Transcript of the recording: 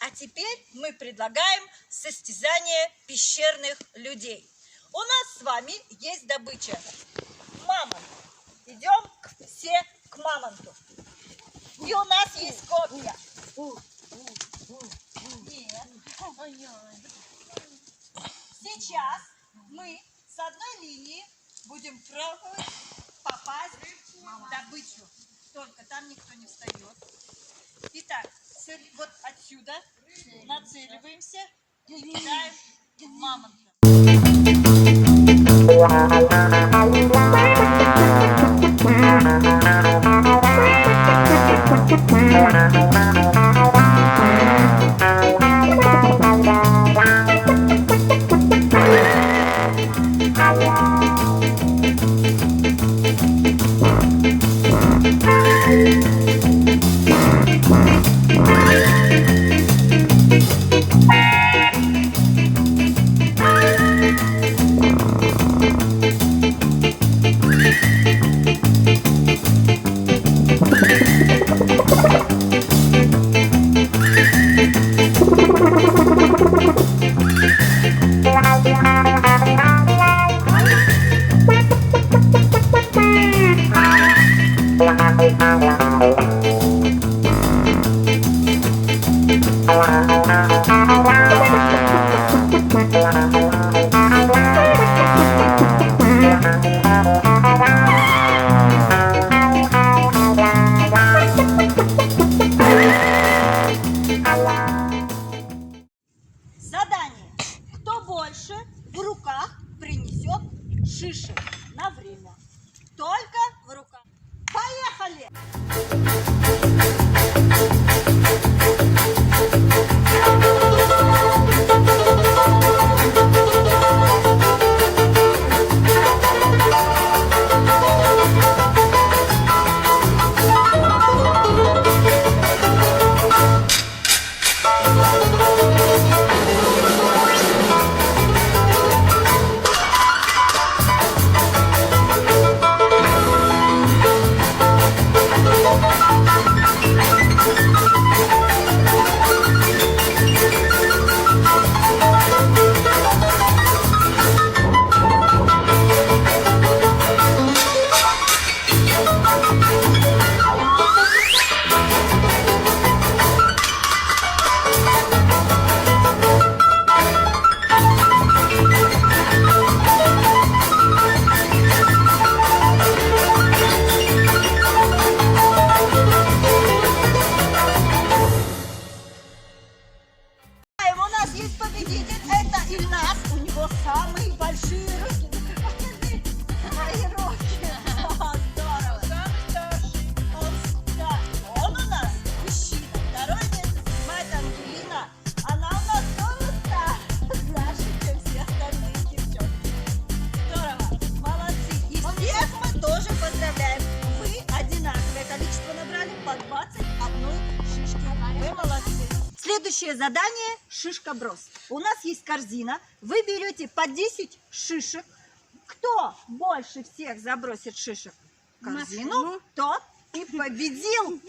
А теперь мы предлагаем состязание пещерных людей. У нас с вами есть добыча. Мамонт. Идем все к мамонту. И у нас есть копья. Сейчас мы с одной линии будем пробовать попасть в добычу. Только там никто не встает. Итак, вот отсюда нацеливаемся и кидаем в мамонта. Задание. Кто больше в руках принесет шишек на время? Только в руках. Поехали! Есть победитель, это Ильнас, у него самые большие руки. Покажи свои руки. Здорово. Самый старший. Он у нас мужчина. Второе место занимает Ангелина. Она у нас тоже старше, чем все остальные девчонки. Здорово. Молодцы. И всех мы тоже поздравляем. Вы одинаковое количество набрали по 21 шишки. Вы молодцы. Следующее задание – шишкоброс. У нас есть корзина. Вы берете по 10 шишек. Кто больше всех забросит шишек в корзину, тот и победил.